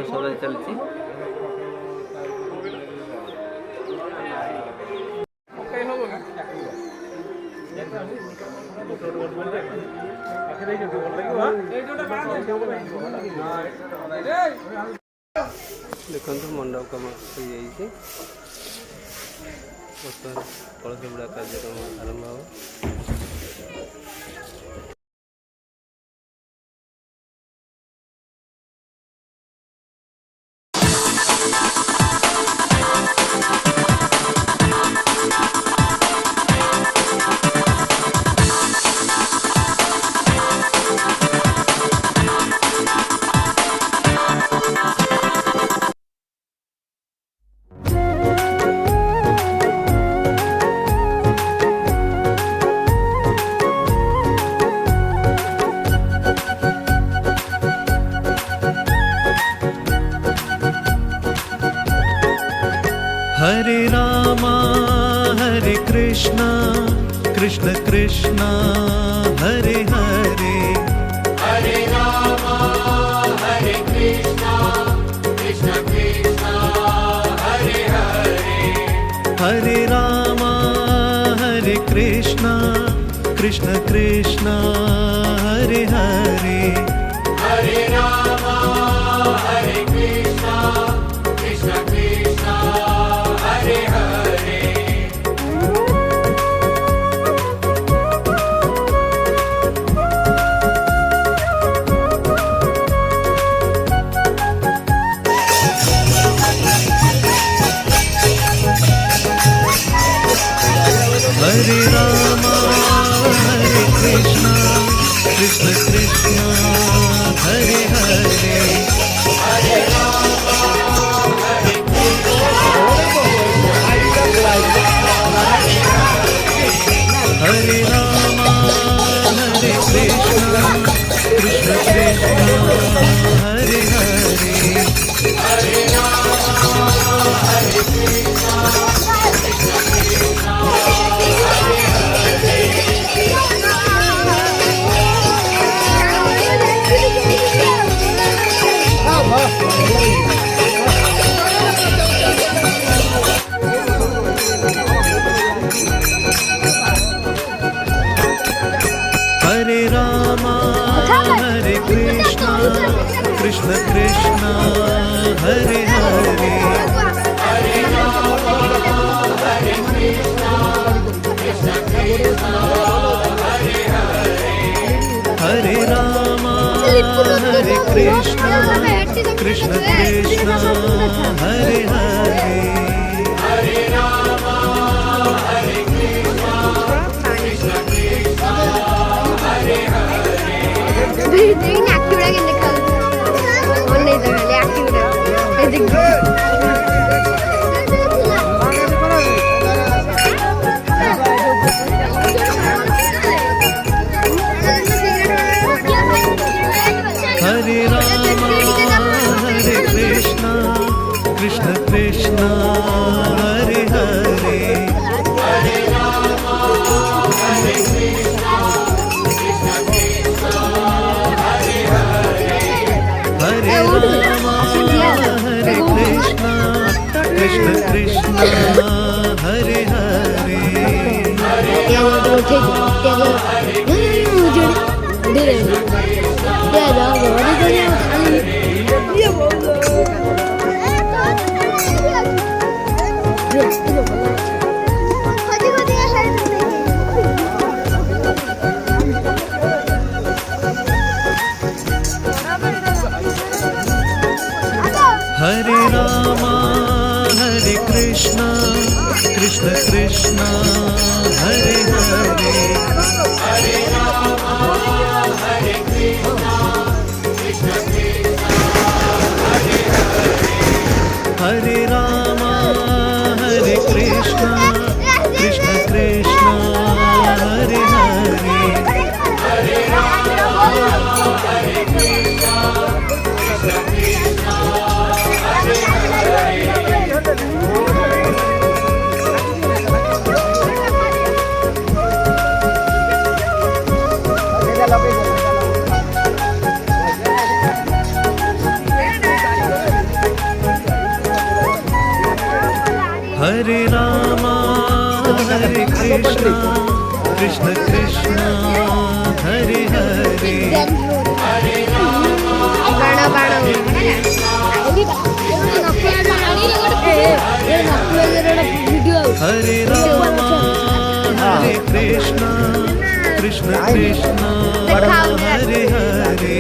ସଜା ଚାଲିଛି। ଦେଖନ୍ତୁ ମଣ୍ଡପ କାମ ହେଇଯାଇଛି। ବର୍ତ୍ତମାନ କଳସ ବୁଡ଼ା କାର୍ଯ୍ୟକ୍ରମ ଆରମ୍ଭ ହେବ। हरे रामा हरे कृष्णा कृष्ण कृष्णा हरे हरे। हरे रामा हरे कृष्णा कृष्ण कृष्णा हरे हरे। हरे रामा हरे कृष्णा कृष्ण कृष्णा हरे हरे। हरे रामा हरे कृष्णा कृष्ण कृष्णा हरे हरे। हरे रामा हरे कृष्णा कृष्ण कृष्णा हरे हरे। हरे रामा हरे हरे रामा हरे कृष्णा कृष्ण कृष्णा हरे हरे। हरे रामा हरे कृष्णा कृष्ण कृष्णा हरे हरे। हरे रामा हरे कृष्णा कृष्ण कृष्णा हरे हरे। हरे रामा हरे कृष्णा कृष्ण कृष्णा हरे हरे। हरे रामा हरे कृष्णा कृष्ण कृष्णा हरे हरे। हरे रामा हरे कृष्णा कृष्ण कृष्णा हरे हरे। हरे रामा हरे कृष्णा कृष्ण कृष्णा हरे हरे। हरे रामा हरे कृष्णा कृष्ण कृष्णा हरे हरे। हरे रामा हरे कृष्णा कृष्ण कृष्णा हरे हरे। हरे रामा हरे कृष्णा कृष्ण कृष्णा हरे हरे। हरे रामा हरे कृष्णा कृष्ण कृष्णा हरे हरे। हरे रामा हरे कृष्णा कृष्ण कृष्णा हरे हरे। हरे रामा हरे कृष्णा कृष्ण कृष्णा हरे हरे। हरे रामा हरे कृष्णा कृष्ण कृष्णा हरे हरे हरे रामा हरे कृष्णा कृष्ण कृष्णा हरे हरे हरे रामा हरे कृष्णा कृष्ण कृष्णा हरे हरे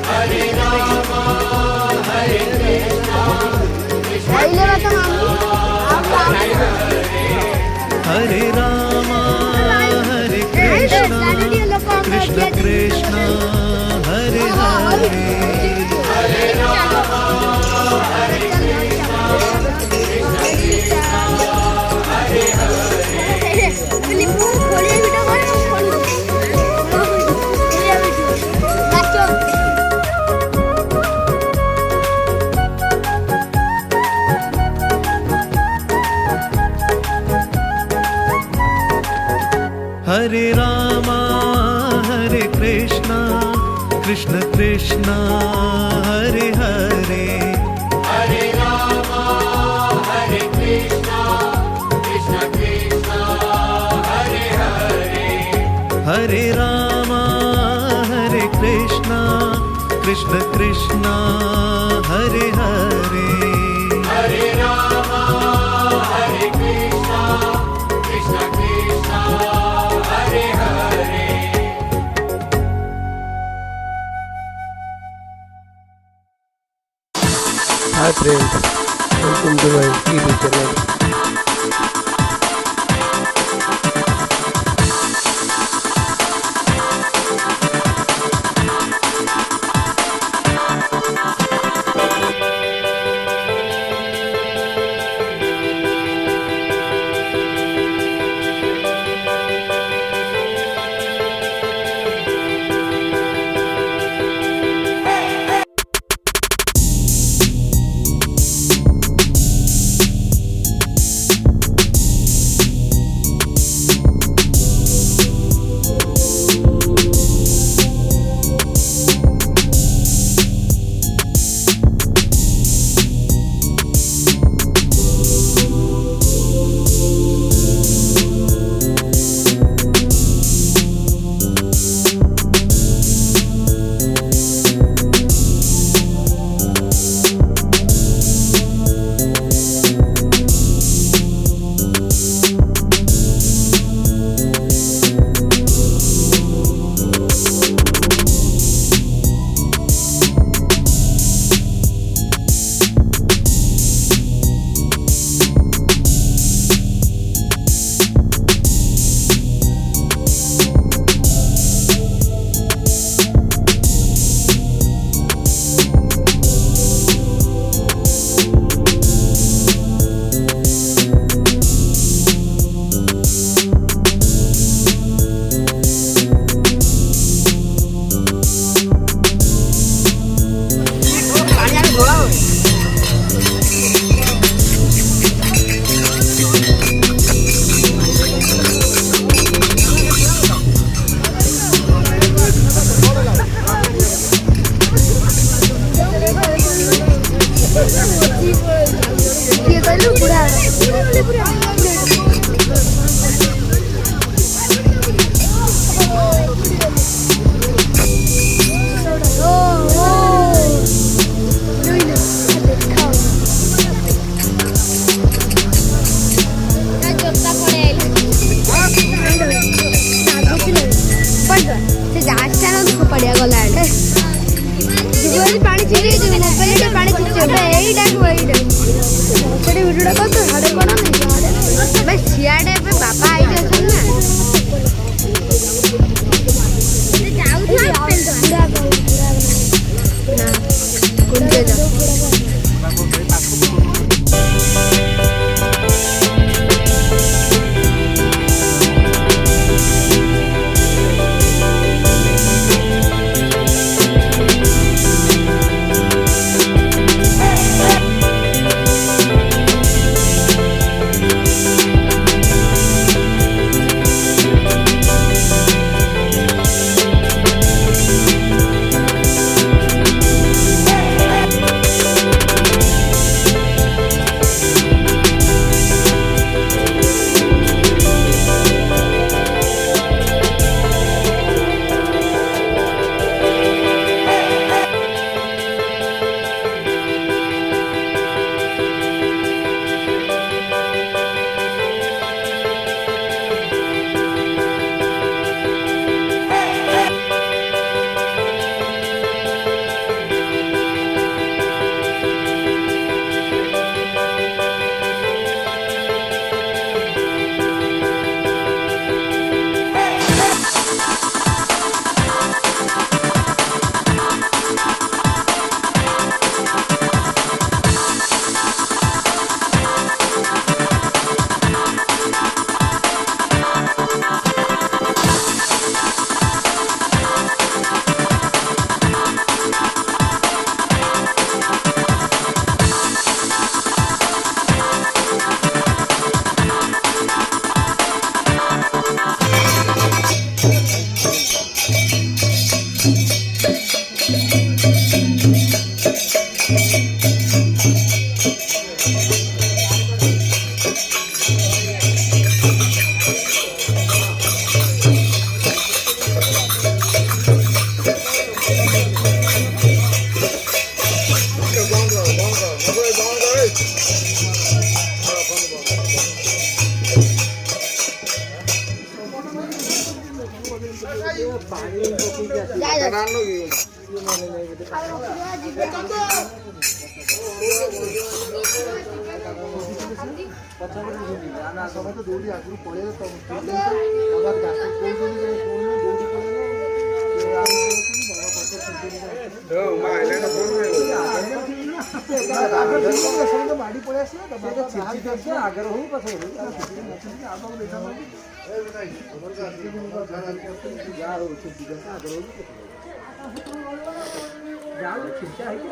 हरे रामा हरे कृष्णा हरे रामा हरे कृष्णा कृष्ण कृष्णा हरे हरे हरे रामा हरे कृष्णा हरे रामा हरे कृष्णा कृष्ण कृष्णा हरे हरे हरे रामा हरे कृष्णा कृष्ण कृष्णा हरे हरे हरे रामा हरे कृष्णा कृष्ण कृष्णा हरे हरे हरे रामा हरे Krishna Krishna Krishna Hare Hare. Hi friends, welcome to my TV channel. ना ସମସ୍ତେ ଦୌଡ଼ି ଆଗରୁ ପଳେଇଲେ ତ ମାଡ଼ି ପଳେଇ ଆସିଲେ ଆଗରେ ହଉ ପଛରେ ହଉ ଯାହା ହଉ ଆଗରେ ହଉ ଯାହା ହଉ ଚିନ୍ତା ହେଇକି